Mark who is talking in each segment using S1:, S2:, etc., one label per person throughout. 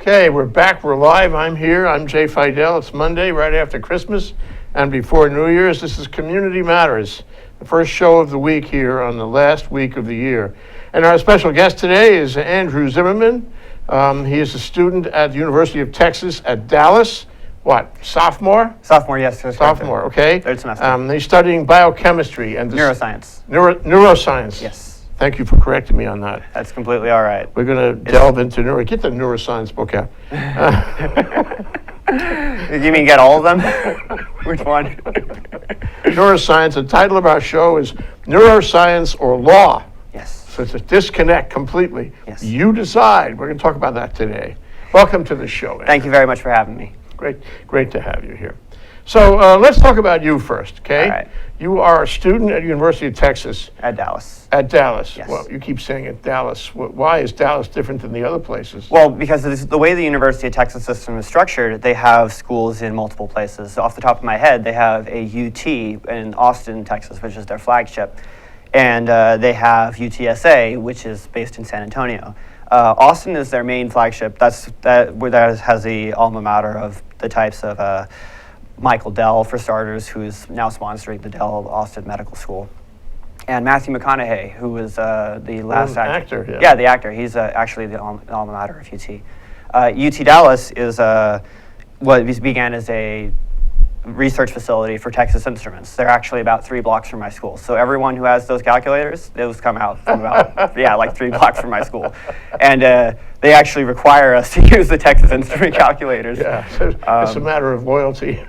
S1: Okay, we're back, we're live, I'm here, I'm Jay Fidel. It's Monday, right after Christmas, and before New Year's. This is Community Matters, the first show of the week here on the last week of the year. And our special guest today is Andrew Zimmerman. He is a student at the University of Texas at Dallas. What, sophomore?
S2: Sophomore, yes.
S1: Sophomore, okay.
S2: Third semester.
S1: He's studying biochemistry and
S2: Neuroscience.
S1: Neuroscience.
S2: Yes.
S1: Thank you for correcting me on that.
S2: That's completely all right.
S1: We're going to delve into get the neuroscience book out.
S2: You mean get all of them? Which one?
S1: Neuroscience, the title of our show is Neuroscience or Law.
S2: Yes.
S1: So it's a disconnect completely.
S2: Yes.
S1: You decide. We're going to talk about that today. Welcome to the show, Andrew.
S2: Thank you very much for having me.
S1: Great to have you here. So let's talk about you first, okay?
S2: All right.
S1: You are a student at University of Texas.
S2: At Dallas.
S1: At Dallas.
S2: Yes.
S1: Well, you keep saying at Dallas. Why is Dallas different than the other places?
S2: Well, because the way the University of Texas system is structured, they have schools in multiple places. So off the top of my head, they have a UT in Austin, Texas, which is their flagship. And they have UTSA, which is based in San Antonio. Austin is their main flagship. Where that has the alma mater of the types of Michael Dell, for starters, who's now sponsoring the Dell Austin Medical School, and Matthew McConaughey, who was the last
S1: actor. Yeah.
S2: Yeah, the actor. He's actually the alma mater of UT. UT Dallas is what began as a research facility for Texas Instruments. They're actually about 3 blocks from my school. So everyone who has those calculators, those come out from about, like 3 blocks from my school. And they actually require us to use the Texas Instrument calculators.
S1: Yeah, so it's a matter of loyalty.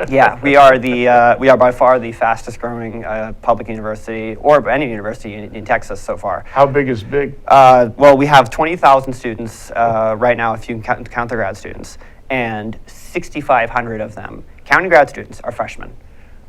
S2: Yeah, we are by far the fastest growing public university, or any university in Texas so far.
S1: How big is big?
S2: Well, we have 20,000 students right now, if you can count the grad students, and 6,500 of them, counting grad students, are freshmen.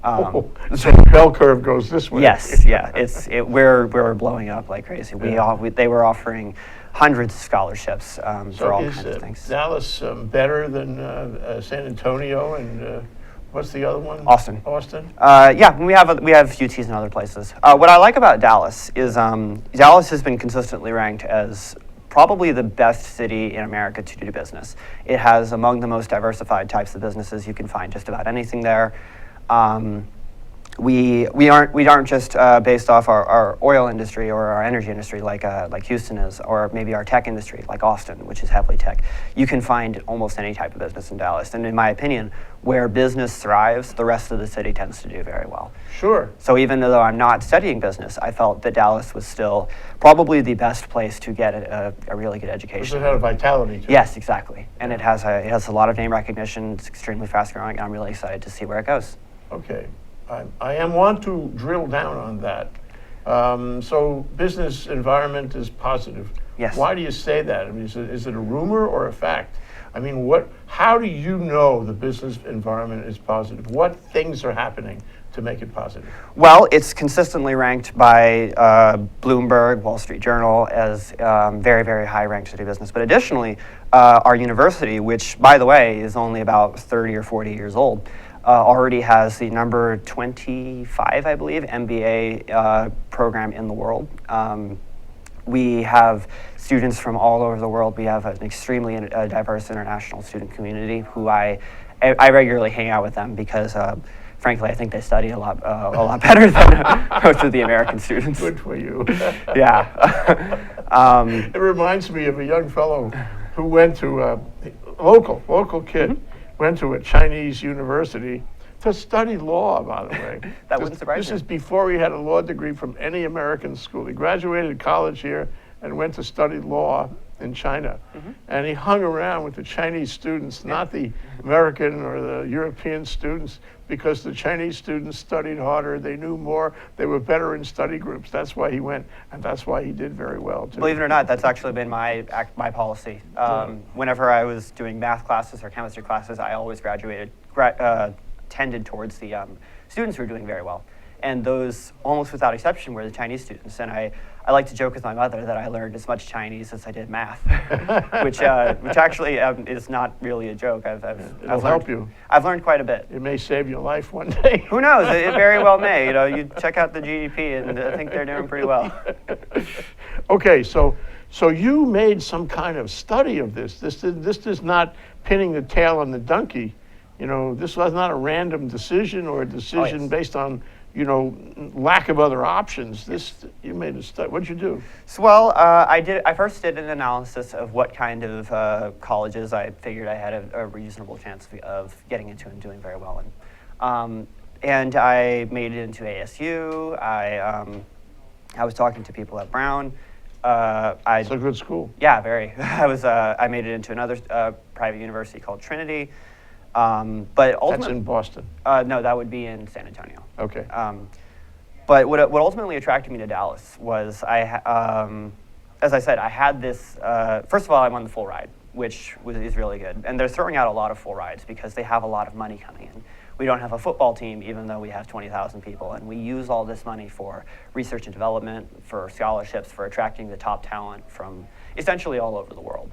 S1: So the bell curve goes this way.
S2: Yes, yeah, we're blowing up like crazy. They were offering hundreds of scholarships for all kinds of things.
S1: Is Dallas better than San Antonio and what's the other one?
S2: Austin.
S1: Austin?
S2: Yeah, we have UTs in other places. What I like about Dallas is Dallas has been consistently ranked as probably the best city in America to do business. It has among the most diversified types of businesses. You can find just about anything there. We aren't just based off our oil industry or our energy industry like Houston is, or maybe our tech industry like Austin, which is heavily tech. You can find almost any type of business in Dallas, and in my opinion, where business thrives, the rest of the city tends to do very well.
S1: Sure.
S2: So even though I'm not studying business, I felt that Dallas was still probably the best place to get a really good education.
S1: It had a vitality to it.
S2: Yes, exactly, and it has a lot of name recognition. It's extremely fast growing, and I'm really excited to see where it goes.
S1: Okay. I want to drill down on that. So business environment is positive.
S2: Yes.
S1: Why do you say that? I mean, is it a rumor or a fact? I mean, how do you know the business environment is positive? What things are happening to make it positive?
S2: Well, it's consistently ranked by Bloomberg, Wall Street Journal as very, very high ranked to do business. But additionally, our university, which, by the way, is only about 30 or 40 years old, already has the number 25, I believe, MBA program in the world. We have students from all over the world. We have an extremely diverse international student community who I regularly hang out with them because, frankly, I think they study a lot better than most of the American students.
S1: Good for you.
S2: Yeah.
S1: It reminds me of a young fellow who went to a local kid.
S2: Mm-hmm.
S1: Went to a Chinese university to study law, by the way.
S2: That wouldn't surprise
S1: This
S2: me.
S1: is before he had a law degree from any American school. He graduated college here and went to study law in China.
S2: Mm-hmm.
S1: And he hung around with the Chinese students, not the American or the European students, because the Chinese students studied harder, they knew more, they were better in study groups. That's why he went, and that's why he did very well, too.
S2: Believe it or not, that's actually been my policy. Whenever I was doing math classes or chemistry classes, I always tended towards the students who were doing very well. And those, almost without exception, were the Chinese students. And I like to joke with my mother that I learned as much Chinese as I did math, which actually is not really a joke.
S1: It'll help you.
S2: I've learned quite a bit.
S1: It may save your life one day.
S2: Who knows? It very well may. You know, you check out the GDP, and I think they're doing pretty well.
S1: Okay, so you made some kind of study of this. This is not pinning the tail on the donkey. You know, this was not a random decision or a decision
S2: yes.
S1: based on, you know, lack of other options. You made a study. What'd you do?
S2: So, well, I first did an analysis of what kind of colleges I figured I had a reasonable chance of getting into and doing very well in. And I made it into ASU. I was talking to people at Brown.
S1: It's a good school.
S2: Yeah, very. I made it into another private university called Trinity. But ultimately,
S1: That's in Boston.
S2: No, that would be in San Antonio.
S1: Okay.
S2: But what ultimately attracted me to Dallas was as I said, I had this. First of all, I won the full ride, which is really good. And they're throwing out a lot of full rides because they have a lot of money coming in. We don't have a football team, even though we have 20,000 people, and we use all this money for research and development, for scholarships, for attracting the top talent from essentially all over the world.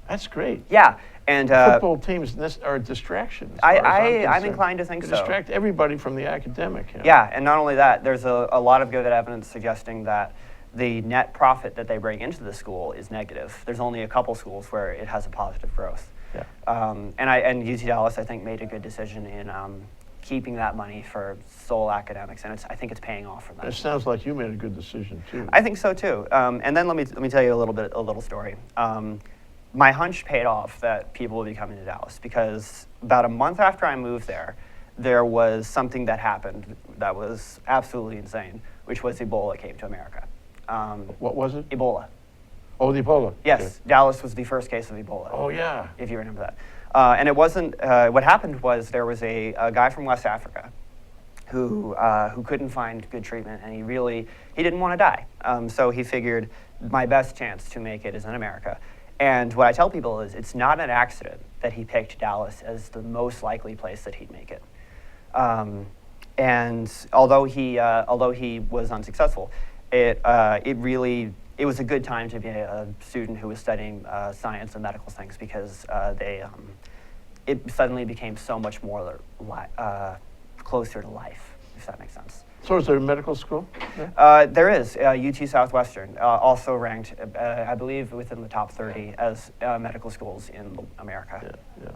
S1: That's great.
S2: Yeah, and
S1: Football teams are a distraction. as far as I'm
S2: I'm
S1: concerned.
S2: inclined to think
S1: They
S2: so.
S1: distract everybody from the academic. You know?
S2: Yeah, and not only that, there's a lot of good evidence suggesting that the net profit that they bring into the school is negative. There's only a couple schools where it has a positive growth.
S1: Yeah.
S2: And UT Dallas, I think, made a good decision in keeping that money for sole academics, and I think it's paying off from
S1: It
S2: that.
S1: sounds like you made a good decision too.
S2: I think so too. And then let me tell you a little story. My hunch paid off that people would be coming to Dallas because about a month after I moved there was something that happened that was absolutely insane, which was Ebola came to America.
S1: What was it?
S2: Ebola.
S1: Oh, the Ebola.
S2: Yes,
S1: Okay.
S2: Dallas was the first case of Ebola.
S1: Oh, yeah.
S2: If you remember that. And it wasn't, what happened was there was a guy from West Africa who couldn't find good treatment, and he didn't want to die. So he figured my best chance to make it is in America. And what I tell people is it's not an accident that he picked Dallas as the most likely place that he'd make it. And although he was unsuccessful, it was a good time to be a student who was studying science and medical things because it suddenly became so much more closer to life, if that makes sense.
S1: So is there a medical school? Yeah.
S2: There is. UT Southwestern, also ranked, I believe, within the top 30 as medical schools in America.
S1: Yeah, yeah.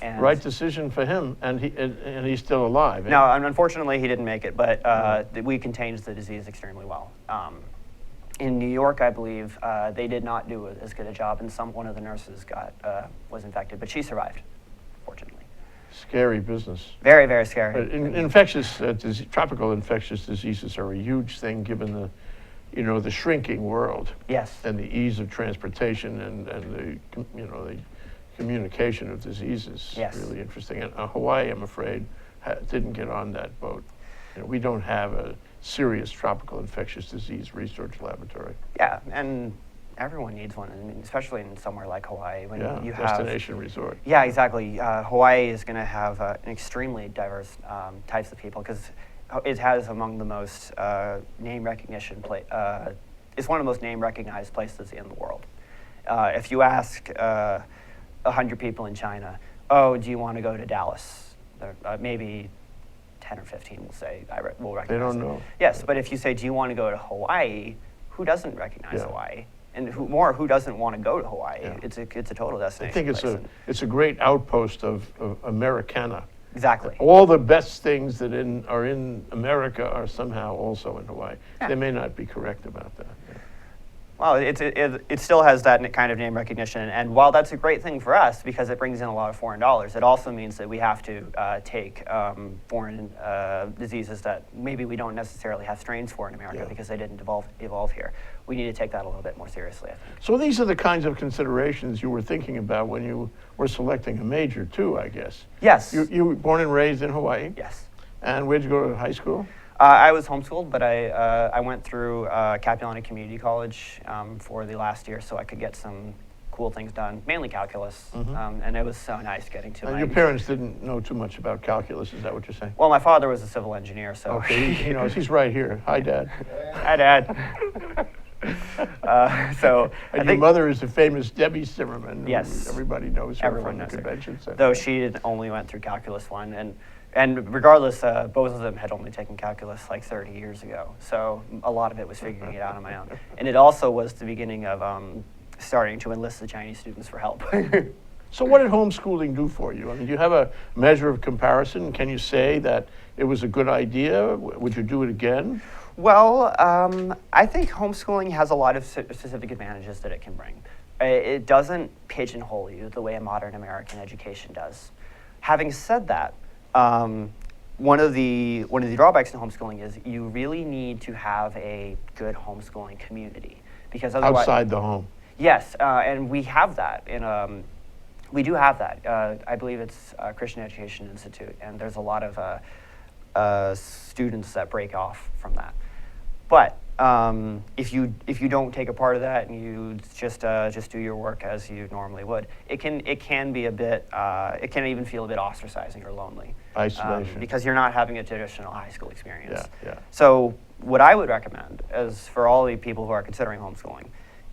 S2: And
S1: Right decision for him, and he's still alive. eh?
S2: No, unfortunately, he didn't make it, but we contained the disease extremely well. In New York, I believe, they did not do as good a job, and one of the nurses was infected, but she survived, fortunately.
S1: Scary business.
S2: Very, very scary.
S1: Tropical infectious diseases are a huge thing given the shrinking world
S2: Yes.
S1: and the ease of transportation and the communication of diseases.
S2: Yes.
S1: Really interesting. And Hawaii, I'm afraid, didn't get on that boat. We don't have a serious tropical infectious disease research laboratory.
S2: Yeah, and everyone needs one, I mean, especially in somewhere like Hawaii when
S1: Yeah,
S2: you have
S1: destination resort.
S2: Yeah, exactly. Hawaii is going to have an extremely diverse types of people because it has among the most name recognition. It's one of the most name recognized places in the world. If you ask 100 people in China, "Oh, do you want to go to Dallas?" Maybe 10 or 15 will say, "Will recognize."
S1: They don't
S2: it.
S1: know.
S2: Yes, but if you say, "Do you want to go to Hawaii?" Who doesn't recognize
S1: Yeah.
S2: Hawaii? And who doesn't want to go to Hawaii?
S1: Yeah.
S2: It's a total
S1: I
S2: destination.
S1: think
S2: place.
S1: it's a great outpost of Americana.
S2: Exactly.
S1: All the best things that are in America are somehow also in Hawaii.
S2: Yeah.
S1: They may not be correct about that.
S2: Well, it still has that kind of name recognition, and while that's a great thing for us because it brings in a lot of foreign dollars, it also means that we have to take foreign diseases that maybe we don't necessarily have strains for in America
S1: Yeah.
S2: because they didn't evolve here. We need to take that a little bit more seriously, I think.
S1: So these are the kinds of considerations you were thinking about when you were selecting a major too, I guess.
S2: Yes.
S1: You were born and raised in Hawaii?
S2: Yes.
S1: And where'd you go to high school?
S2: I was homeschooled, but I went through Capilano Community College for the last year so I could get some cool things done, mainly calculus, and it was so nice getting to
S1: And
S2: my.
S1: your parents didn't know too much about calculus, is that what you're saying?
S2: Well, my father was a civil engineer, so.
S1: Okay, he knows. He's right here. Hi, Dad.
S2: Hi, Dad. So I
S1: And your
S2: think,
S1: mother is the famous Debbie Zimmerman. who
S2: Yes.
S1: Everybody knows her
S2: Everyone
S1: from the
S2: knows her.
S1: convention center.
S2: though she only went through Calculus 1, and regardless, both of them had only taken calculus like 30 years ago. So a lot of it was figuring it out on my own. And it also was the beginning of starting to enlist the Chinese students for help.
S1: So what did homeschooling do for you? I mean, do you have a measure of comparison? Can you say that it was a good idea? Would you do it again?
S2: Well, I think homeschooling has a lot of specific advantages that it can bring. It doesn't pigeonhole you the way a modern American education does. Having said that, one of the drawbacks in homeschooling is you really need to have a good homeschooling community, because otherwise,
S1: Outside the home.
S2: yes, and we have that we do have that. I believe it's Christian Education Institute, and there's a lot of students that break off from that. But if you don't take a part of that and you just do your work as you normally would, it can be a bit it can even feel a bit ostracizing or lonely.
S1: Isolation.
S2: Because you're not having a traditional high school experience.
S1: Yeah.
S2: So what I would recommend is for all the people who are considering homeschooling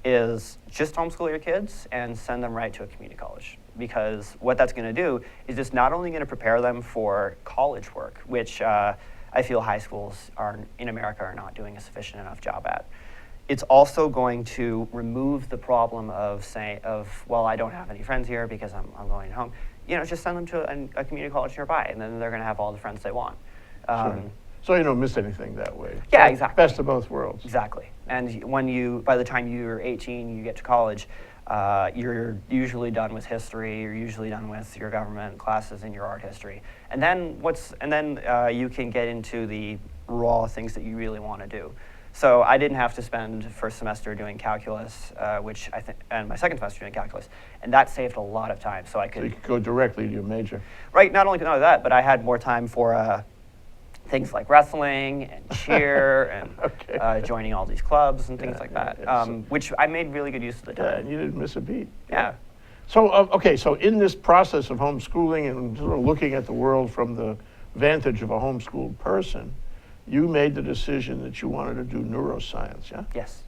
S2: is just homeschool your kids and send them right to a community college, because what that's going to do is it's not only going to prepare them for college work, which I feel high schools in America are not doing a sufficient enough job at. It's also going to remove the problem of well, I don't have any friends here because I'm going home. Just send them to a community college nearby, and then they're going to have all the friends they want.
S1: Sure. So you don't miss anything that way.
S2: Yeah, exactly.
S1: Best of both worlds.
S2: Exactly. And by the time you're 18, you get to college, you're usually done with history. You're usually done with your government classes and your art history. And then you can get into the raw things that you really want to do. So I didn't have to spend first semester doing calculus, and my second semester doing calculus, and that saved a lot of time. So
S1: So you could go directly to your major.
S2: Right. Not only that, but I had more time for things like wrestling and cheer and
S1: Okay.
S2: joining all these clubs and things like that,
S1: yeah.
S2: which I made really good use of the
S1: Yeah,
S2: time.
S1: and you didn't miss a beat.
S2: Yeah.
S1: So, okay, so in this process of homeschooling and sort of looking at the world from the vantage of a homeschooled person, you made the decision that you wanted to do neuroscience, yeah?
S2: Yes.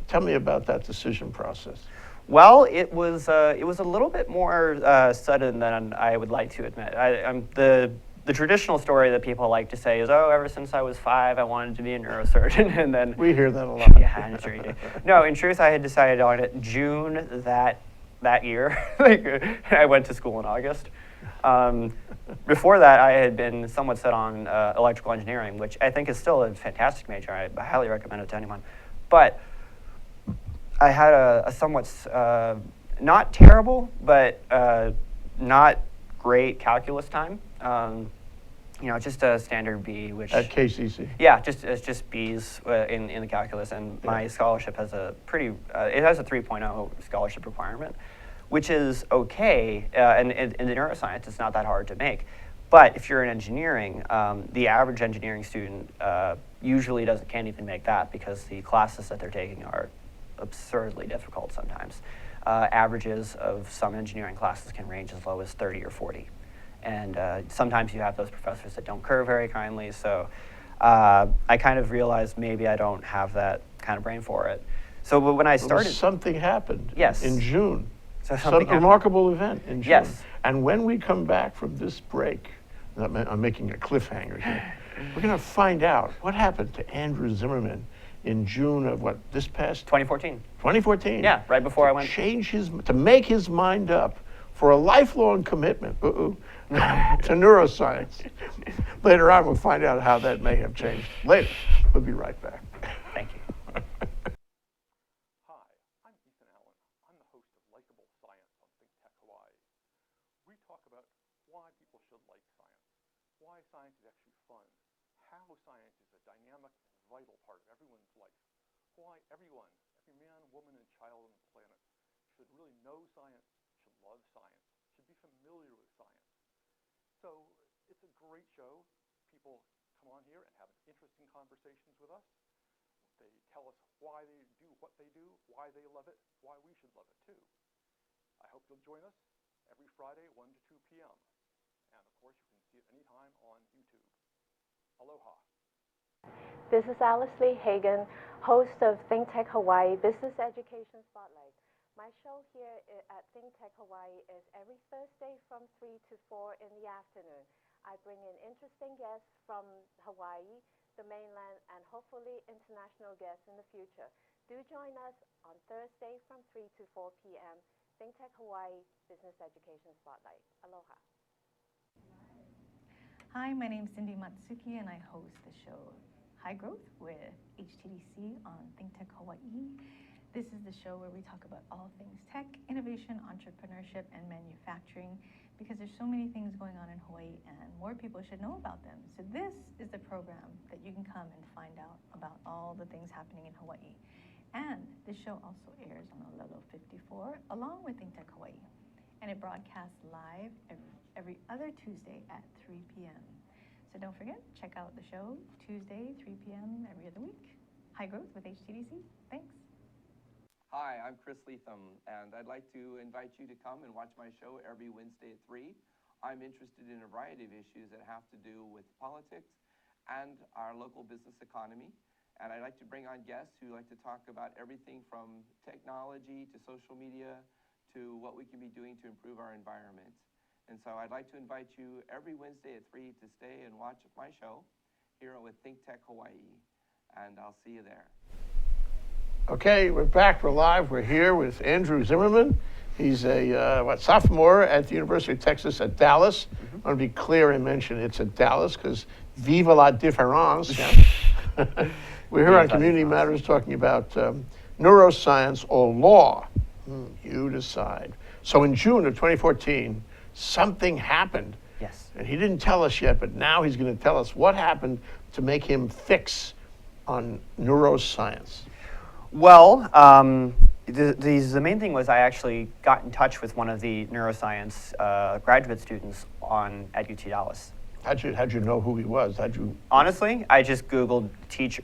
S1: Tell me about that decision process.
S2: Well, it was a little bit more sudden than I would like to admit. The traditional story that people like to say is, oh, ever since I was 5, I wanted to be a neurosurgeon, and then
S1: We hear that a lot.
S2: yeah, I'm sure you do. No, in truth, I had decided on it June that year. I went to school in August. Before that, I had been somewhat set on electrical engineering, which I think is still a fantastic major. I highly recommend it to anyone. But I had a somewhat not terrible, but not great calculus time. Just a standard B, which
S1: At KCC.
S2: yeah, it's just B's in the calculus, and my scholarship has a 3.0 scholarship requirement, which is okay. And in the neuroscience, it's not that hard to make. But if you're in engineering, the average engineering student usually can't even make that, because the classes that they're taking are absurdly difficult sometimes. Averages of some engineering classes can range as low as 30 or 40. And sometimes you have those professors that don't curve very kindly. So I kind of realized maybe I don't have that kind of brain for it. So when I started,
S1: Something happened
S2: Yes.
S1: in June.
S2: So
S1: Some
S2: something happened.
S1: remarkable event in June.
S2: Yes.
S1: And when we come back from this break, I'm making a cliffhanger here, we're going to find out what happened to Andrew Zimmerman in June of this past
S2: 2014.
S1: 2014.
S2: Yeah, right before I went.
S1: To make his mind up for a lifelong commitment to neuroscience. Later on, we'll find out how that may have changed. Later, we'll be right back.
S2: Thank you.
S3: Hi, I'm Ethan Allen. I'm the host of Likeable Science on ThinkTech Hawaii. We talk about why people should like science, why science is actually fun, how science is a dynamic and vital part of everyone's life, why everyone, every man, woman, and child on the planet should really know science, should love science, should be familiar with science. So it's a great show. People come on here and have interesting conversations with us. They tell us why they do what they do, why they love it, why we should love it too. I hope you'll join us every Friday, 1 to 2 p.m. And of course, you can see it anytime on YouTube. Aloha.
S4: This is Alice Lee Hagan, host of ThinkTech Hawaii Business Education Spotlight. My show here at ThinkTech Hawaii is every Thursday from 3 to 4 in the afternoon. I bring in interesting guests from Hawaii, the mainland, and hopefully international guests in the future. Do join us on Thursday from 3 to 4 p.m. ThinkTech Hawaii Business Education Spotlight. Aloha.
S5: Hi, my name is Cindy Matsuki, and I host the show High Growth with HTDC on ThinkTech Hawaii. This is the show where we talk about all things tech, innovation, entrepreneurship, and manufacturing, because there's so many things going on in Hawaii and more people should know about them. So this is the program that you can come and find out about all the things happening in Hawaii. And this show also airs on Olelo 54 along with ThinkTech Hawaii. And it broadcasts live every other Tuesday at 3 p.m. So don't forget, check out the show Tuesday, 3 p.m. every other week. High Growth with HTDC. Thanks.
S6: Hi, I'm Chris Leatham, and I'd like to invite you to come and watch my show every Wednesday at 3. I'm interested in a variety of issues that have to do with politics and our local business economy. And I like to bring on guests who like to talk about everything from technology to social media to what we can be doing to improve our environment. And so I'd like to invite you every Wednesday at 3 to stay and watch my show here with ThinkTech Hawaii. And I'll see you there.
S1: Okay, we're back. We're live. We're here with Andrew Zimmerman. He's a sophomore at the University of Texas at Dallas. I want to be clear and mention it's at Dallas because vive la différence. Yeah. We're here on Community Matters talking about neuroscience or law. You decide. So in June of 2014, something happened.
S2: Yes.
S1: And he didn't tell us yet, but now he's going to tell us what happened to make him fix on neuroscience.
S2: Well, the main thing was I actually got in touch with one of the neuroscience graduate students at UT Dallas.
S1: How'd you know who he was?
S2: Honestly, I just Googled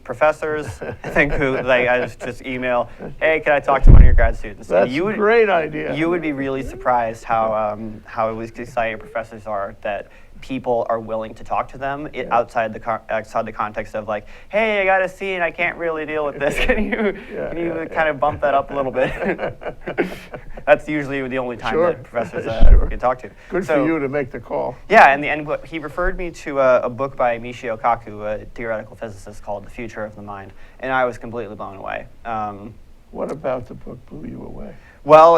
S2: professors. I just email, hey, can I talk to one of your grad students?
S1: That's a great idea.
S2: You would be really surprised how excited professors are that people are willing to talk to them outside the context of like, hey, I got a C and I can't really deal with this. Can you kind of bump that up a little bit? That's usually the only time that professors can talk to.
S1: Good for you to make the call.
S2: Yeah, and he referred me to a book by Michio Kaku, a theoretical physicist, called The Future of the Mind, and I was completely blown away.
S1: What about the book blew you away?
S2: Well,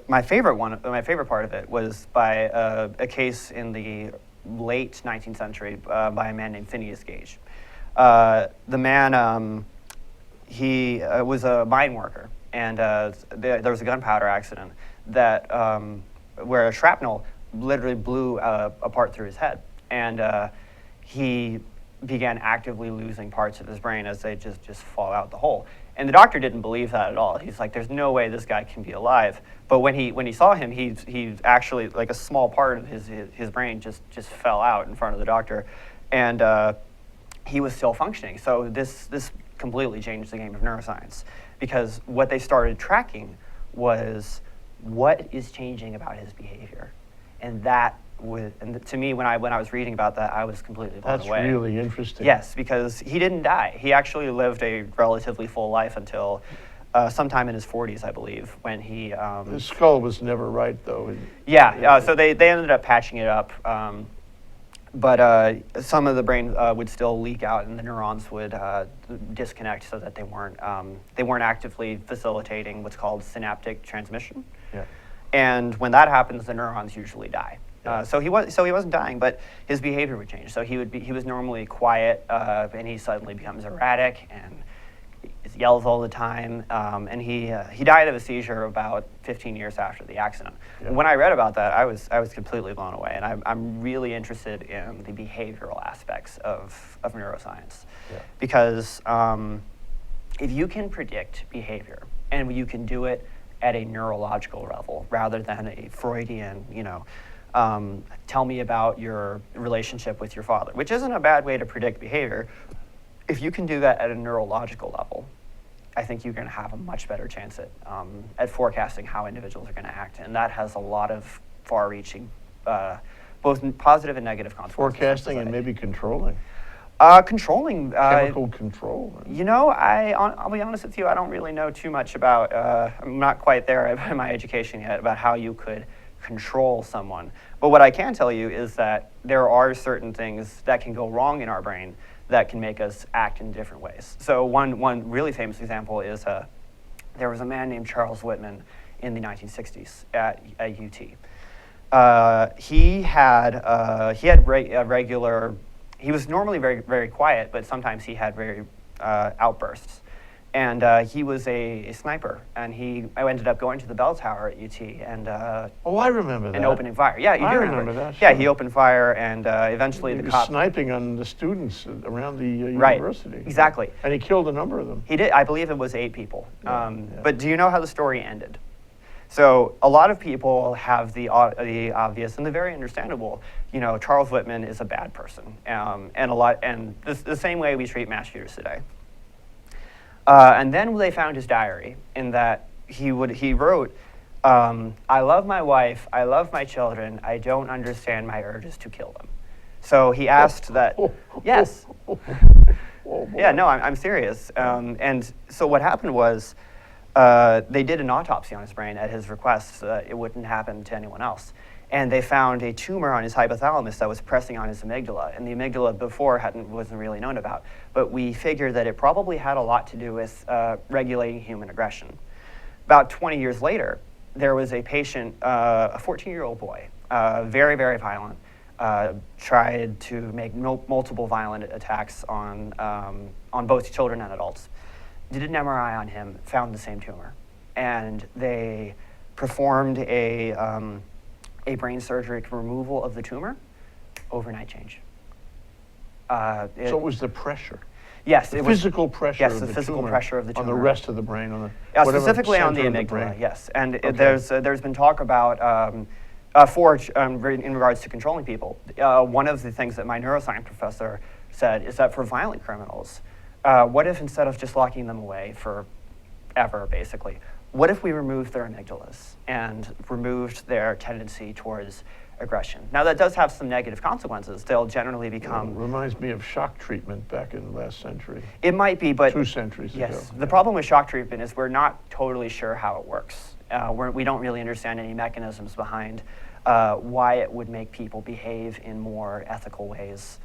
S2: my favorite part of it was by a case in the late 19th century by a man named Phineas Gage. The man, he was a mine worker, and there was a gunpowder accident where a shrapnel literally blew apart through his head, and he began actively losing parts of his brain as they just fall out the hole. And the doctor didn't believe that at all. He's like, there's no way this guy can be alive. But when he saw him, he actually, like a small part of his brain just fell out in front of the doctor. And he was still functioning. So this completely changed the game of neuroscience, because what they started tracking was what is changing about his behavior. And to me, when I was reading about that, I was completely blown away.
S1: That's really interesting.
S2: Yes, because he didn't die. He actually lived a relatively full life until sometime in his 40s, I believe, when he...
S1: The skull was never right, though.
S2: So they ended up patching it up. But some of the brain would still leak out, and the neurons would disconnect so that they weren't actively facilitating what's called synaptic transmission.
S1: Yeah.
S2: And when that happens, the neurons usually die. So he wasn't dying, but his behavior would change. So he was normally quiet, and he suddenly becomes erratic and yells all the time. And he died of a seizure about 15 years after the accident. Yeah. When I read about that, I was completely blown away, and I'm really interested in the behavioral aspects of neuroscience, because if you can predict behavior and you can do it at a neurological level rather than a Freudian, tell me about your relationship with your father, which isn't a bad way to predict behavior. If you can do that at a neurological level, I think you're going to have a much better chance at forecasting how individuals are going to act, and that has a lot of far-reaching, both positive and negative consequences. for
S1: Forecasting and
S2: society.
S1: maybe controlling,
S2: Controlling.
S1: chemical control.
S2: You know, I'll be honest with you, I don't really know too much about, I'm not quite there in my education yet, about how you could control someone. But what I can tell you is that there are certain things that can go wrong in our brain that can make us act in different ways. So one really famous example is there was a man named Charles Whitman in the 1960s at UT. He had regular. He was normally very, very quiet, but sometimes he had very outbursts. And he was a sniper, and he ended up going to the bell tower at UT and
S1: Oh, I remember that.
S2: and opening fire. Yeah, you
S1: I
S2: do
S1: remember that,
S2: Yeah,
S1: sure.
S2: he opened fire, and eventually
S1: He
S2: the
S1: was
S2: cop.
S1: sniping on the students around the
S2: Right,
S1: university.
S2: exactly.
S1: And he killed a number of them.
S2: He did. I believe it was 8 people.
S1: Yeah.
S2: But do you know how the story ended? So a lot of people have the obvious and the very understandable. You know, Charles Whitman is a bad person, and the same way we treat mass shooters today. And then they found his diary, in that he wrote, "I love my wife, I love my children, I don't understand my urges to kill them." So he asked that. Yes.
S1: Oh, boy.
S2: Yeah, no, I'm serious. And so what happened was they did an autopsy on his brain at his request so that it wouldn't happen to anyone else. And they found a tumor on his hypothalamus that was pressing on his amygdala. And the amygdala before wasn't really known about. But we figured that it probably had a lot to do with regulating human aggression. About 20 years later, there was a patient, a 14-year-old boy, very, very violent, tried to make multiple violent attacks on both children and adults. Did an MRI on him, found the same tumor. And they performed a brain surgery removal of the tumor, overnight change.
S1: So it was the pressure.
S2: Yes,
S1: The
S2: it was
S1: physical pressure
S2: yes,
S1: of
S2: the
S1: the
S2: physical
S1: tumor
S2: pressure of the
S1: on the
S2: tumor.
S1: rest of the brain, on the whatever
S2: specifically on the
S1: center of
S2: amygdala.
S1: brain.
S2: Yes, and
S1: Okay.
S2: there's been talk about in regards to controlling people. One of the things that my neuroscience professor said is that for violent criminals, what if instead of just locking them away forever, basically, what if we removed their amygdalas and removed their tendency towards aggression? Now that does have some negative consequences. They'll generally become.
S1: Reminds me of shock treatment back in the last century,
S2: It might be, but
S1: 2 centuries ago.
S2: yes, the problem with shock treatment is we're not totally sure how it works. We don't really understand any mechanisms behind why it would make people behave in more ethical ways.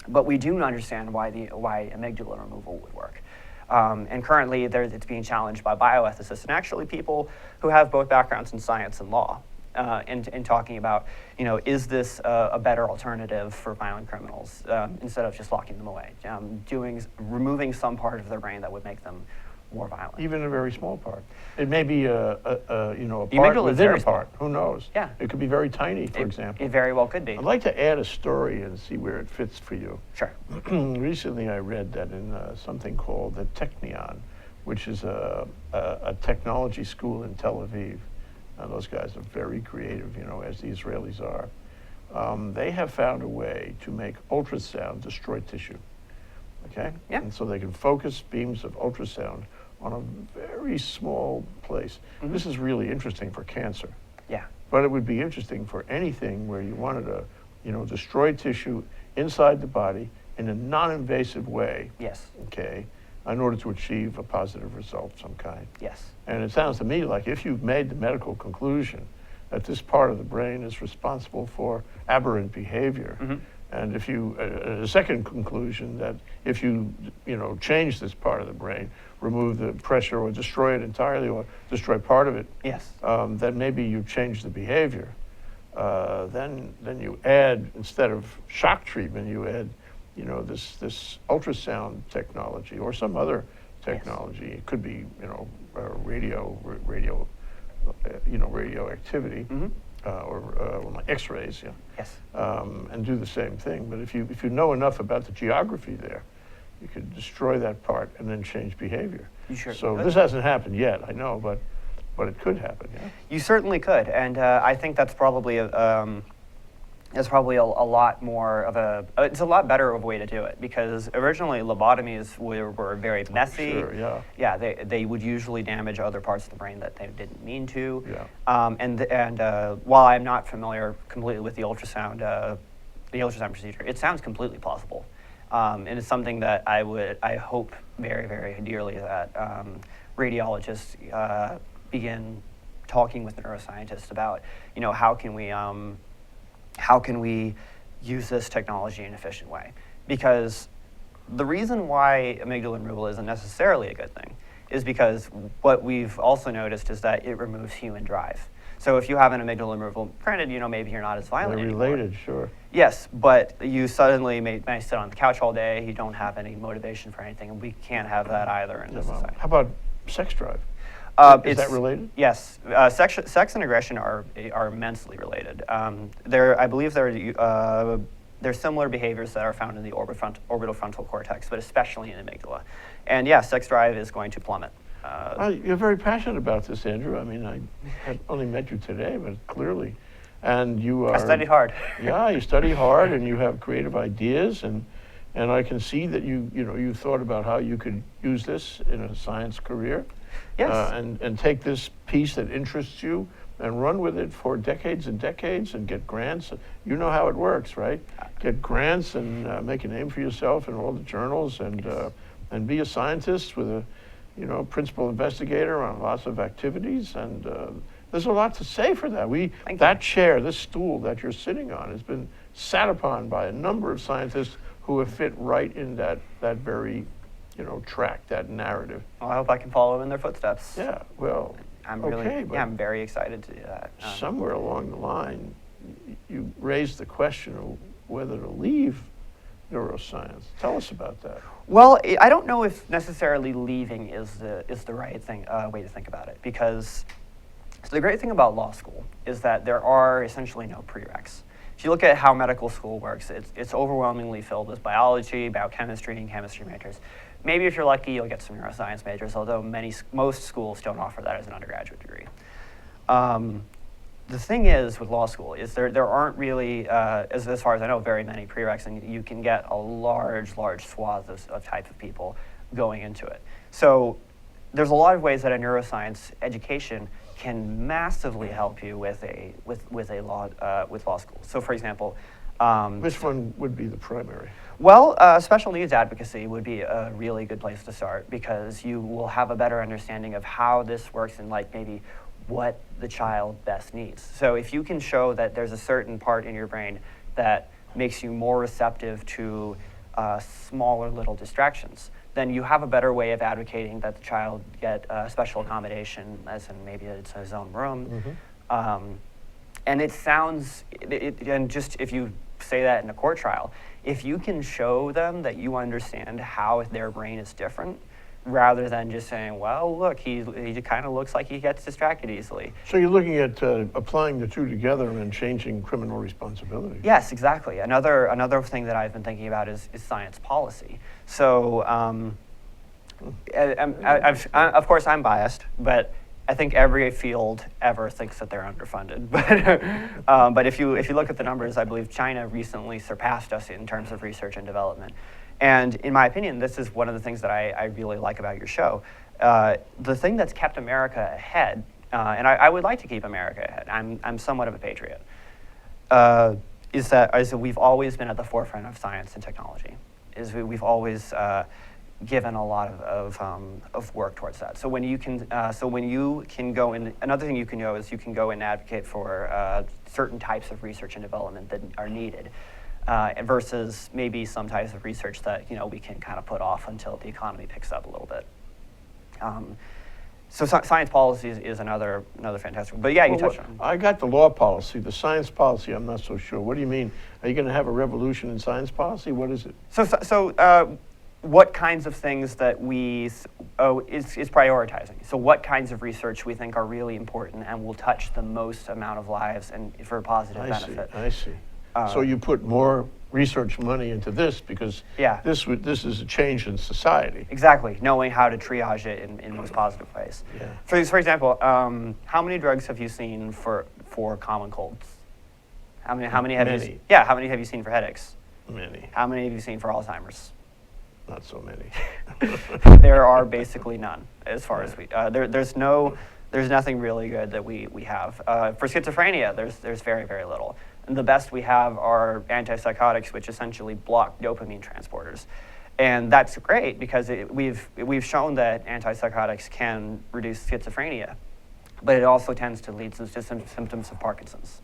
S2: But we do understand why amygdala removal would work. And currently, it's being challenged by bioethicists and actually people who have both backgrounds in science and law, in talking about, is this a better alternative for violent criminals instead of just locking them away, removing some part of their brain that would make them more violent.
S1: Even a very small part. It may be a part
S2: amygdala is
S1: within
S2: very
S1: a part. Who knows?
S2: Yeah.
S1: It could be very tiny, for example.
S2: It very well could be.
S1: I'd like to add a story and see where it fits for you.
S2: Sure.
S1: Recently, I read that in something called the Technion, which is a technology school in Tel Aviv. Now, those guys are very creative, as the Israelis are. They have found a way to make ultrasound destroy tissue. Okay?
S2: Yeah.
S1: And so they can focus beams of ultrasound on a very small place.
S2: Mm-hmm.
S1: This is really interesting for cancer.
S2: Yeah.
S1: But it would be interesting for anything where you wanted to, destroy tissue inside the body in a non-invasive way,
S2: Yes.
S1: okay, in order to achieve a positive result of some kind.
S2: Yes.
S1: And it sounds to me like if you've made the medical conclusion that this part of the brain is responsible for aberrant behavior,
S2: Mm-hmm.
S1: and if you, a second conclusion that if you, change this part of the brain, remove the pressure or destroy it entirely or destroy part of it,
S2: Yes.
S1: then maybe you change the behavior. Then you add, instead of shock treatment, you add, this ultrasound technology or some other technology. It could be, radioactivity or X-rays,
S2: Yes.
S1: and do the same thing. But if you know enough about the geography there, you could destroy that part and then change behavior.
S2: You sure
S1: So
S2: could.
S1: this hasn't happened yet, I know, but it could happen. Yeah.
S2: You certainly could, and I think that's probably is probably a lot more of it's a lot better of a way to do it, because originally lobotomies were very messy.
S1: Sure, yeah.
S2: Yeah, they would usually damage other parts of the brain that they didn't mean to.
S1: Yeah.
S2: And while I'm not familiar completely with the ultrasound procedure, it sounds completely plausible. And it's something that I hope very, very dearly that radiologists begin talking with neuroscientists about, how can we use this technology in an efficient way? Because the reason why amygdala removal isn't necessarily a good thing is because what we've also noticed is that it removes human drive. So if you have an amygdala removal, granted, maybe you're not as violent
S1: They're
S2: anymore.
S1: related, sure.
S2: Yes, but you suddenly may sit on the couch all day, you don't have any motivation for anything, and we can't have that either in this society.
S1: How about sex drive? Is that
S2: It's-
S1: related?
S2: Yes, sex and aggression are immensely related. I believe there's similar behaviors that are found in the orbital frontal cortex, but especially in amygdala. And yeah, sex drive is going to plummet.
S1: You're very passionate about this, Andrew. I mean, I have only met you today, but clearly, and you are.
S2: I studied hard.
S1: Yeah, you study hard, and you have creative ideas, and I can see that you thought about how you could use this in a science career.
S2: Yes.
S1: And take this piece that interests you and run with it for decades and decades and get grants. You know how it works, right? Get grants and make a name for yourself in all the journals and be a scientist with a, principal investigator on lots of activities. And there's a lot to say for that. That chair, this stool that you're sitting on has been sat upon by a number of scientists who have fit right in that very track, that narrative.
S2: Well, I hope I can follow in their footsteps.
S1: Yeah, well,
S2: I'm I'm very excited to do that.
S1: Somewhere along the line, you raised the question of whether to leave neuroscience. Tell us about that.
S2: Well, I don't know if necessarily leaving is the right way to think about it, because the great thing about law school is that there are essentially no prereqs. If you look at how medical school works, it's overwhelmingly filled with biology, biochemistry, and chemistry majors. Maybe if you're lucky, you'll get some neuroscience majors, although most schools don't offer that as an undergraduate degree. The thing is with law school is there aren't really, as far as I know, very many prereqs, and you can get a large swath of type of people going into it. So there's a lot of ways that a neuroscience education can massively help you with law school. So, for example,
S1: Which one would be the primary?
S2: well, special needs advocacy would be a really good place to start, because you will have a better understanding of how this works and maybe what the child best needs. So if you can show that there's a certain part in your brain that makes you more receptive to smaller little distractions, then you have a better way of advocating that the child get special accommodation, as in maybe it's his own room.
S1: Mm-hmm.
S2: And it sounds, and just if you say that in a court trial, if you can show them that you understand how their brain is different, rather than just saying, well, look, he kind of looks like he gets distracted easily.
S1: So you're looking at applying the two together and changing criminal responsibility.
S2: Yes, exactly. Another thing that I've been thinking about is science policy. So, of course, I'm biased, but I think every field ever thinks that they're underfunded. But if you look at the numbers, I believe China recently surpassed us in terms of research and development. And in my opinion, this is one of the things that I really like about your show. The thing that's kept America ahead, and I would like to keep America ahead, I'm somewhat of a patriot, is that we've always been at the forefront of science and technology. We've always given a lot of work towards that. So when you can go in, another thing you can do is you can go and advocate for certain types of research and development that are needed. Versus maybe some types of research that we can kind of put off until the economy picks up a little bit. So science policy is another fantastic. But yeah, you touched on.
S1: I got the law policy, the science policy. I'm not so sure. What do you mean? Are you going to have a revolution in science policy? What is it?
S2: So what kinds of things that is prioritizing. So what kinds of research we think are really important and will touch the most amount of lives and for a positive benefit.
S1: I see. So you put more research money into this because this is a change in society.
S2: Exactly, knowing how to triage it in most positive ways.
S1: Yeah.
S2: For example, how many drugs have you seen for common colds? How many have you?
S1: Many.
S2: Yeah, how many have you seen for headaches?
S1: Many,
S2: How many have you seen for Alzheimer's?
S1: not so many.
S2: There are basically none, as far as we. There's nothing really good that we have. For schizophrenia, there's very, very little. And the best we have are antipsychotics, which essentially block dopamine transporters. And that's great because we've shown that antipsychotics can reduce schizophrenia, but it also tends to lead to symptoms of Parkinson's.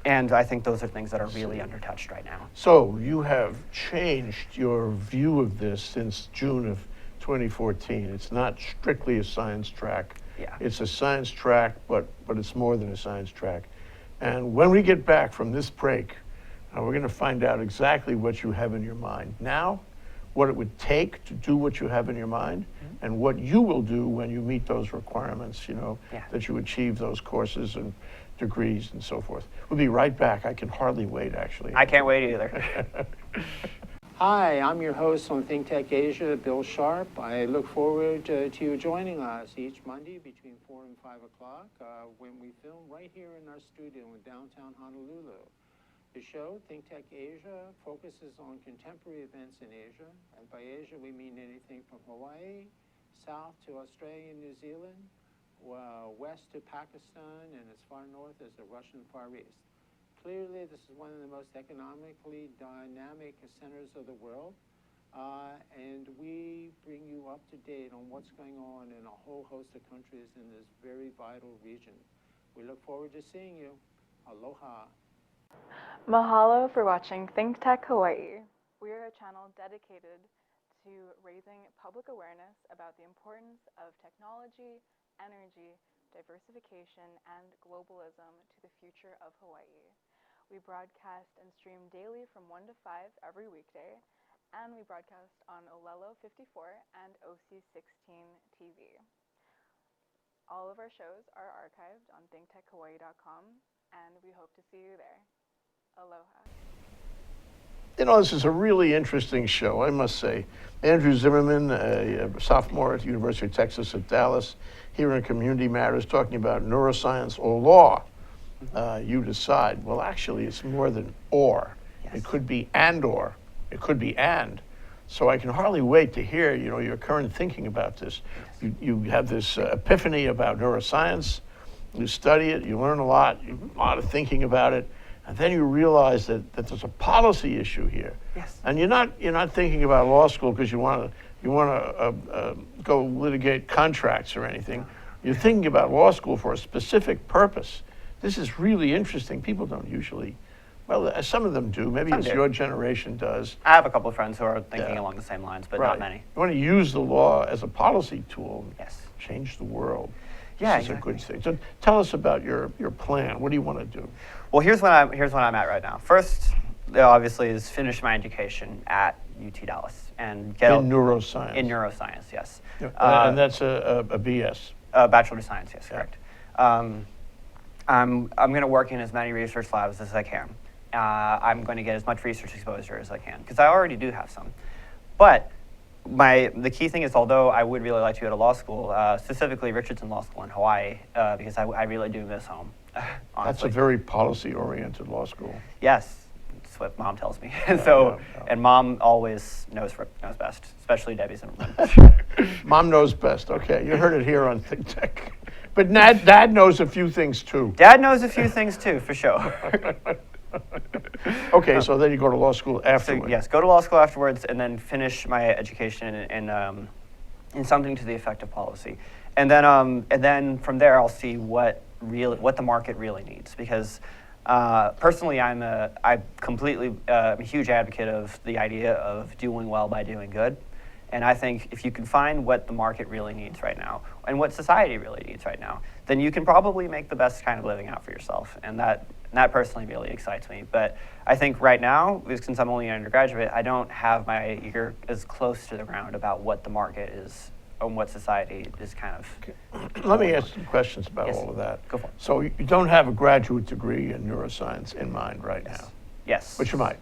S2: And I think those are things that are really undertouched right now.
S1: So you have changed your view of this since June of 2014. It's not strictly a science track.
S2: Yeah.
S1: It's a science track, but it's more than a science track. And when we get back from this break, we're going to find out exactly what you have in your mind now, what it would take to do what you have in your mind, and what you will do when you meet those requirements,
S2: Yeah.
S1: that you achieve those courses and degrees and so forth. We'll be right back. I can hardly wait, actually.
S2: I can't wait either.
S7: Hi, I'm your host on Think Tech Asia, Bill Sharp. I look forward to you joining us each Monday between 4 and 5 o'clock when we film right here in our studio in downtown Honolulu. The show, Think Tech Asia, focuses on contemporary events in Asia. And by Asia, we mean anything from Hawaii, south to Australia and New Zealand, west to Pakistan, and as far north as the Russian Far East. Clearly, this is one of the most economically dynamic centers of the world, and we bring you up to date on what's going on in a whole host of countries in this very vital region. We look forward to seeing you. Aloha.
S8: Mahalo for watching Think Tech Hawaii. We are a channel dedicated to raising public awareness about the importance of technology, energy, diversification, and globalism to the future of Hawaii. We broadcast and stream daily from 1 to 5 every weekday, and we broadcast on Olelo 54 and OC16 TV. All of our shows are archived on thinktechhawaii.com, and we hope to see you there. Aloha.
S1: This is a really interesting show, I must say. Andrew Zimmerman, a sophomore at the University of Texas at Dallas, here in Community Matters, talking about neuroscience or law. You decide. Well, actually, it's more than or.
S2: Yes.
S1: It could be and or. It could be and. So I can hardly wait to hear, your current thinking about this. You have this epiphany about neuroscience. You study it. You learn a lot of thinking about it. And then you realize that there's a policy issue here.
S2: Yes.
S1: And you're not thinking about law school because you want to go litigate contracts or anything. You're thinking about law school for a specific purpose. This is really interesting. People don't usually, well, some of them do. Maybe
S2: Some
S1: it's
S2: do.
S1: your generation does.
S2: I have a couple of friends who are thinking
S1: Yeah.
S2: along the same lines, but
S1: Right.
S2: not many.
S1: You want to use the law as a policy tool.
S2: Yes.
S1: Change the world.
S2: Yeah,
S1: This is a good thing. So tell us about your plan. What do you want to do?
S2: Well, here's what I'm at right now. First, obviously, is finish my education at UT Dallas and get
S1: In neuroscience.
S2: in neuroscience. Yes.
S1: And that's a BS.
S2: Bachelor of Science. Yes, correct. I'm going to work in as many research labs as I can. I'm going to get as much research exposure as I can because I already do have some. But the key thing is, although I would really like to go to law school, specifically Richardson Law School in Hawaii, because I really do miss home.
S1: That's
S2: Honestly.
S1: a very policy-oriented law school.
S2: Yes, that's what Mom tells me. So,
S1: yeah.
S2: and Mom always knows best, especially Debbie Zimmerman.
S1: Mom knows best. Okay, you heard it here on Think Tech. But Dad knows a few things too.
S2: Dad knows a few things too, for sure.
S1: Okay, so then you go to law school
S2: So
S1: afterward.
S2: yes, go to law school afterwards, and then finish my education in something to the effect of policy, and then from there I'll see what the market really needs. Because personally, I'm a huge advocate of the idea of doing well by doing good, and I think if you can find what the market really needs right now and what society really needs right now, then you can probably make the best kind of living out for yourself, and that personally really excites me. But I think right now, since I'm only an undergraduate, I don't have my ear as close to the ground about what the market is and what society is kind of.
S1: Let me ask some questions about
S2: Yes.
S1: all of that.
S2: Go for it.
S1: So you don't have a graduate degree in neuroscience in mind right now,
S2: Yes.
S1: but you might.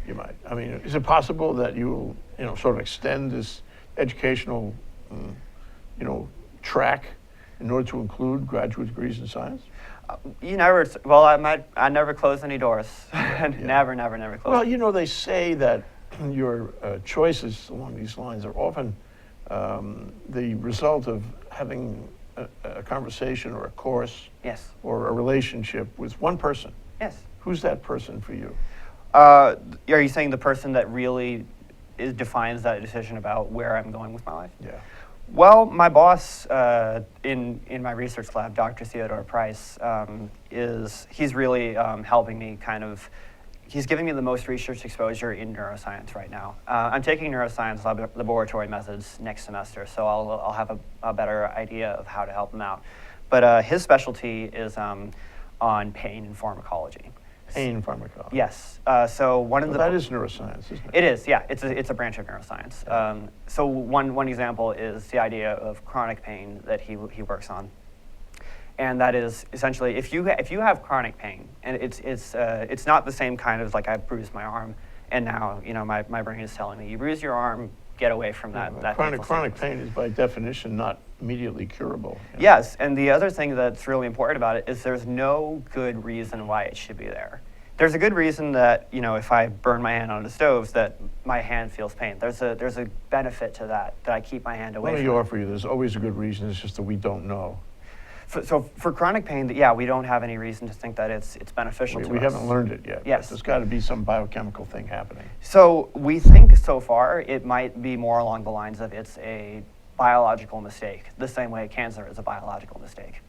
S1: You might. I mean, is it possible that you will, sort of extend this educational, track in order to include graduate degrees in science?
S2: I never close any doors. Never close.
S1: Well, you know, they say that your choices along these lines are often the result of having a conversation or a course
S2: Yes.
S1: or a relationship with one person.
S2: Yes.
S1: Who's that person for you?
S2: Are you saying the person that really defines that decision about where I'm going with my life?
S1: Yeah.
S2: Well, my boss in my research lab, Dr. Theodore Price, he's really helping me he's giving me the most research exposure in neuroscience right now. I'm taking neuroscience laboratory methods next semester, so I'll have a better idea of how to help him out. But his specialty is on pain and pharmacology.
S1: Pain pharmacology.
S2: Yes. So one of
S1: That is neuroscience, isn't it?
S2: It is, yeah. It's a branch of neuroscience. So one example is the idea of chronic pain that he works on, and that is essentially if you have chronic pain, and it's not the same kind of like I bruised my arm, and now my brain is telling me you bruised your arm, get away from that.
S1: Chronic pain is by definition not immediately curable.
S2: Yes, and the other thing that's really important about it is there's no good reason why it should be there. There's a good reason that, if I burn my hand on the stove, that my hand feels pain. There's a benefit to that I keep my hand away
S1: Let
S2: from.
S1: me offer you, there's always a good reason, it's just that we don't know.
S2: So for chronic pain, we don't have any reason to think that it's beneficial to us.
S1: We haven't learned it yet.
S2: Yes.
S1: There's got to be some biochemical thing happening.
S2: So we think so far it might be more along the lines of it's a biological mistake, the same way cancer is a biological mistake.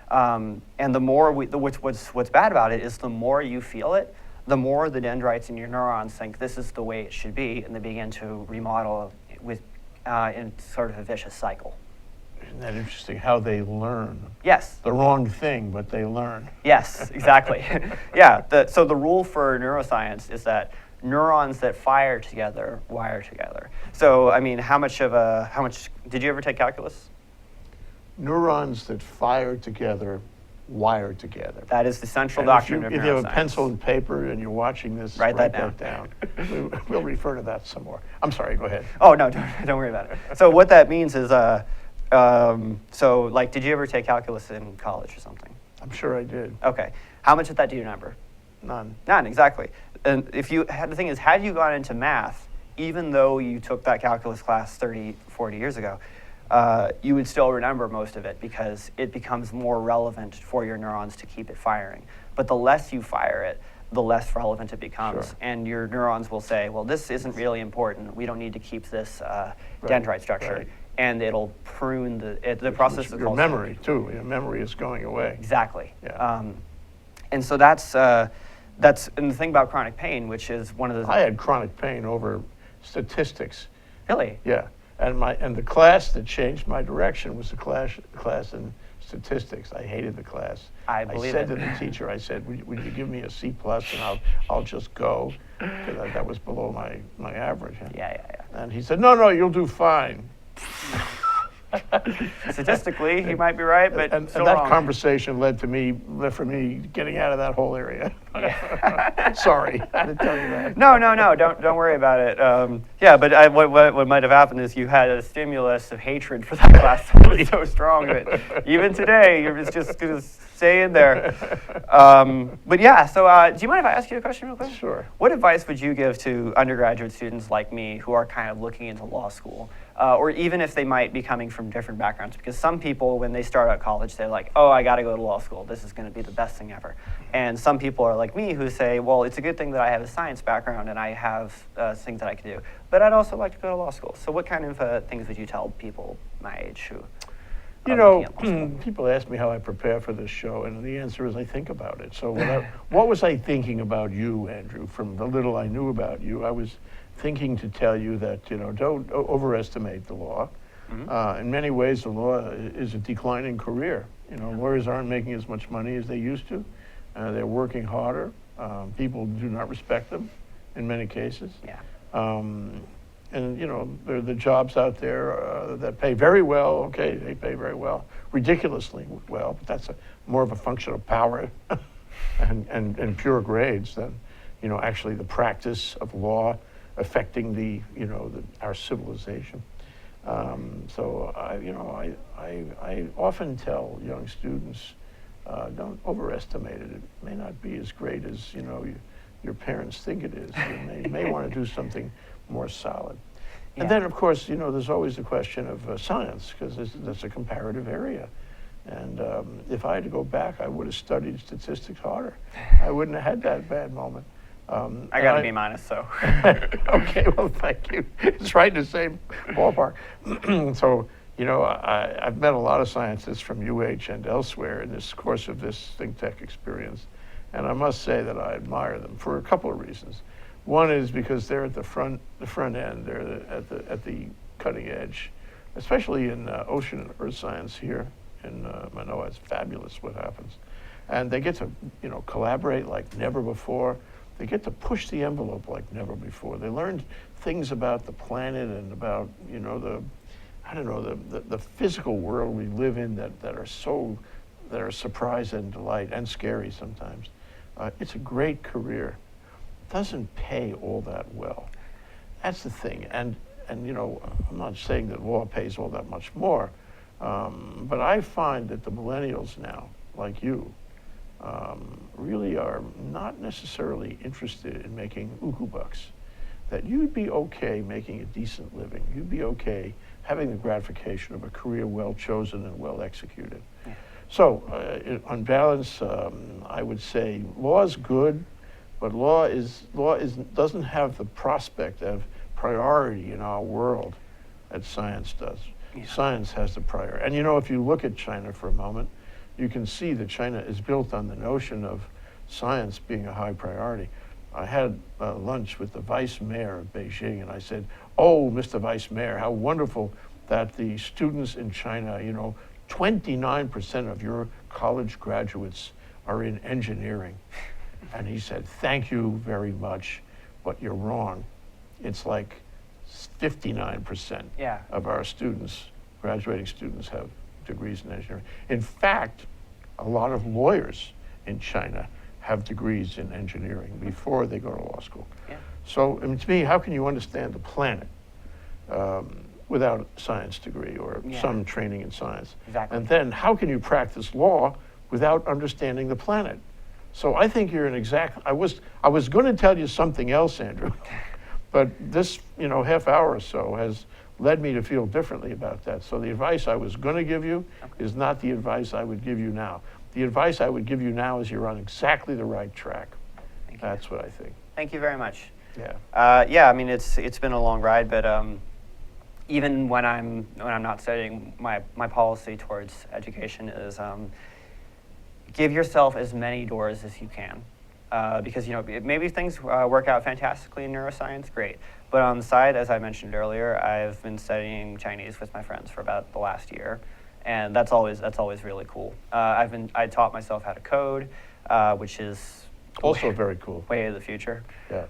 S2: And the more what's bad about it is the more you feel it, the more the dendrites in your neurons think this is the way it should be, and they begin to remodel in sort of a vicious cycle.
S1: Isn't that interesting how they learn?
S2: Yes.
S1: The wrong thing, but they learn.
S2: Yes, exactly. Yeah. So the rule for neuroscience is that neurons that fire together wire together. So I mean, how much did you ever take calculus?
S1: Neurons that fire together wire together.
S2: That is the central
S1: And
S2: doctrine of neuroscience.
S1: if you have a pencil and paper and you're watching this,
S2: Write that
S1: down. We'll refer to that some more. I'm sorry, go ahead.
S2: Oh no, don't worry about it. So what that means is, did you ever take calculus in college or something?
S1: I'm sure I did.
S2: Okay. How much of that do you remember?
S1: None.
S2: None, exactly. And the thing is, had you gone into math, even though you took that calculus class 30, 40 years ago, you would still remember most of it because it becomes more relevant for your neurons to keep it firing. But the less you fire it, the less relevant it becomes.
S1: Sure.
S2: And your neurons will say, well, this isn't really important. We don't need to keep this dendrite structure.
S1: Right.
S2: And it'll prune the process is
S1: Your
S2: called
S1: memory, too. Your memory is going away.
S2: Exactly.
S1: Yeah.
S2: And so that's and the thing about chronic pain, which is one of the
S1: I had chronic pain over statistics.
S2: really.
S1: Yeah. And the class that changed my direction was the class in statistics. I hated the class.
S2: I believe
S1: said
S2: it.
S1: to the teacher, I said, would you give me a C+ and I'll just go, because that was below my average.
S2: Yeah.
S1: And he said, no, you'll do fine.
S2: Statistically, he might be right, but
S1: and
S2: still
S1: that
S2: wrong.
S1: conversation led for me getting out of that whole area. Sorry, I had to tell you that.
S2: No, don't worry about it. But what might have happened is you had a stimulus of hatred for that class that was so strong that even today you're just going to stay in there. But yeah, so do you mind if I ask you a question real quick?
S1: Sure.
S2: What advice would you give to undergraduate students like me who are kind of looking into law school? Or even if they might be coming from different backgrounds, because some people, when they start out college, they're like, oh, I got to go to law school. This is going to be the best thing ever. And some people are like me who say, well, it's a good thing that I have a science background and I have things that I can do. But I'd also like to go to law school. So what kind of things would you tell people my age who
S1: You
S2: are
S1: know,
S2: looking at law school?
S1: people ask me how I prepare for this show, and the answer is I think about it. So what was I thinking about you, Andrew, from the little I knew about you? I was thinking to tell you that, don't overestimate the law.
S2: Mm-hmm.
S1: In many ways, the law is a declining career. Lawyers aren't making as much money as they used to. They're working harder. People do not respect them in many cases.
S2: Yeah.
S1: And there are the jobs out there that pay very well. Okay, they pay very well, ridiculously well, but that's more of a function of power and pure grades than actually the practice of law affecting our civilization. So I often tell young students, don't overestimate it. It may not be as great as your parents think it is. You may want to do something more solid. And then, of course, there's always the question of science, because that's a comparative area. And if I had to go back, I would have studied statistics harder. I wouldn't have had that bad moment.
S2: I got a B minus, so.
S1: Okay, well, thank you. It's right in the same ballpark. So, I've met a lot of scientists from UH and elsewhere in this course of this ThinkTech experience. And I must say that I admire them for a couple of reasons. One is because they're at the front end, they're at the cutting edge, especially in ocean and earth science here in Manoa. It's fabulous what happens. And they get to, collaborate like never before. They get to push the envelope like never before. They learn things about the planet and about, the physical world we live in that are surprise and delight and scary sometimes. It's a great career. It doesn't pay all that well. That's the thing. And I'm not saying that law pays all that much more, but I find that the millennials now, like you, really are not necessarily interested in making uku bucks. That you'd be okay making a decent living. You'd be okay having the gratification of a career well chosen and well executed. Yeah. So, on balance, I would say law is good, but law doesn't have the prospect of priority in our world that science does. Yeah. Science has the priority. And if you look at China for a moment, you can see that China is built on the notion of science being a high priority. I had lunch with the vice mayor of Beijing, and I said, "Oh, Mr. Vice Mayor, how wonderful that the students in China, 29% of your college graduates are in engineering." And he said, "Thank you very much, but you're wrong. It's like 59% of our students, graduating students, have degrees in engineering. In fact, a lot of lawyers in China have degrees in engineering before they go to law school." Yeah. So, to me, how can you understand the planet without a science degree or some training in science? Exactly. And then how can you practice law without understanding the planet? So I think you're an exact. I was going to tell you something else, Andrew, but this half hour or so has led me to feel differently about that. So the advice I was going to give you is not the advice I would give you now. The advice I would give you now is you're on exactly the right track. That's what I think.
S2: Thank you very much.
S1: Yeah.
S2: It's been a long ride, but even when I'm not studying, my policy towards education is give yourself as many doors as you can. Because maybe things work out fantastically in neuroscience, great. But on the side, as I mentioned earlier, I've been studying Chinese with my friends for about the last year, and that's always really cool. I taught myself how to code, which is
S1: also very cool.
S2: Way of the future.
S1: Yeah.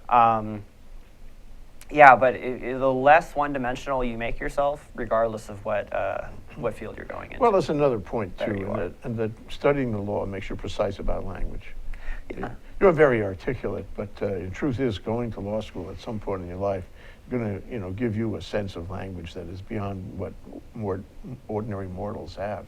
S2: But the less one-dimensional you make yourself, regardless of what field you're going into.
S1: Well, that's another point too, and that studying the law makes you precise about language. Yeah. You're very articulate, but the truth is, going to law school at some point in your life is going to, give you a sense of language that is beyond what more ordinary mortals have.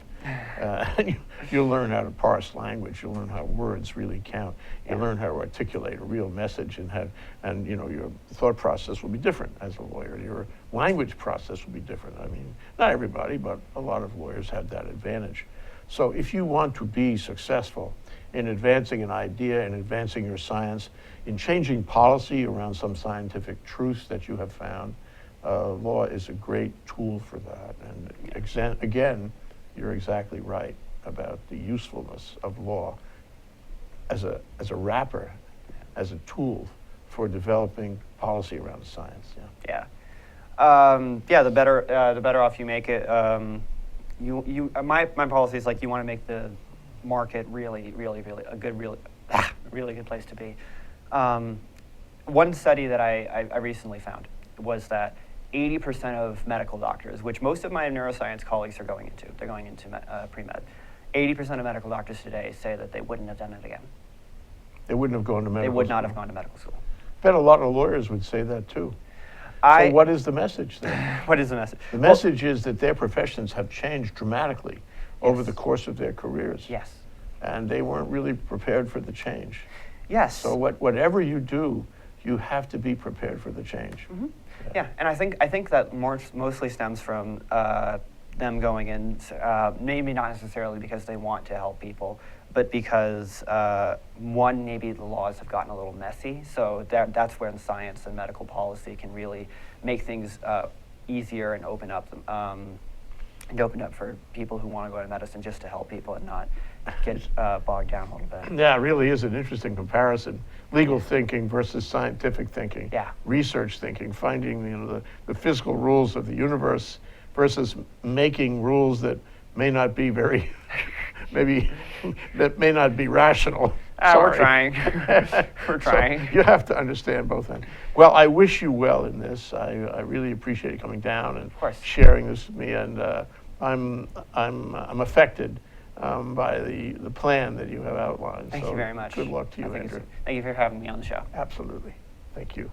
S1: You'll learn how to parse language. You'll learn how words really count. You'll learn how to articulate a real message, and your thought process will be different as a lawyer. Your language process will be different. I mean, not everybody, but a lot of lawyers have that advantage. So if you want to be successful in advancing an idea, in advancing your science, in changing policy around some scientific truths that you have found, law is a great tool for that. And again, you're exactly right about the usefulness of law as a wrapper, as a tool for developing policy around science.
S2: The better off you make it. My policy is like, you want to make the market really a good, really good place to be. One study that I recently found was that 80% of medical doctors, which most of my neuroscience colleagues are going into, they're going into pre-med. 80% of medical doctors today say that they wouldn't have done it again.
S1: They wouldn't have gone to medical school.
S2: They would not have gone to medical school.
S1: I bet a lot of lawyers would say that too. So what is the message then?
S2: What is the message?
S1: The message is that their professions have changed dramatically over the course of their careers.
S2: Yes.
S1: And they weren't really prepared for the change.
S2: Yes.
S1: So whatever you do, you have to be prepared for the change.
S2: Yeah, and I think that mostly stems from them going in, maybe not necessarily because they want to help people, but because one, maybe the laws have gotten a little messy. So that's where the science and medical policy can really make things easier and open up for people who want to go into medicine just to help people and not get bogged down a little bit.
S1: Yeah, it really is an interesting comparison. Legal thinking versus scientific thinking.
S2: Yeah.
S1: Research thinking, finding the physical rules of the universe versus making rules that may not be very, that may not be rational.
S2: We're
S1: Sorry.
S2: trying. We're
S1: So
S2: trying.
S1: you have to understand both ends. Well, I wish you well in this. I really appreciate you coming down and
S2: course.
S1: sharing this with me. And I'm affected by the plan that you have outlined.
S2: Thank
S1: So
S2: you very much.
S1: Good luck to you,
S2: I think
S1: Andrew.
S2: Thank you for having me on the show.
S1: Absolutely. Thank you.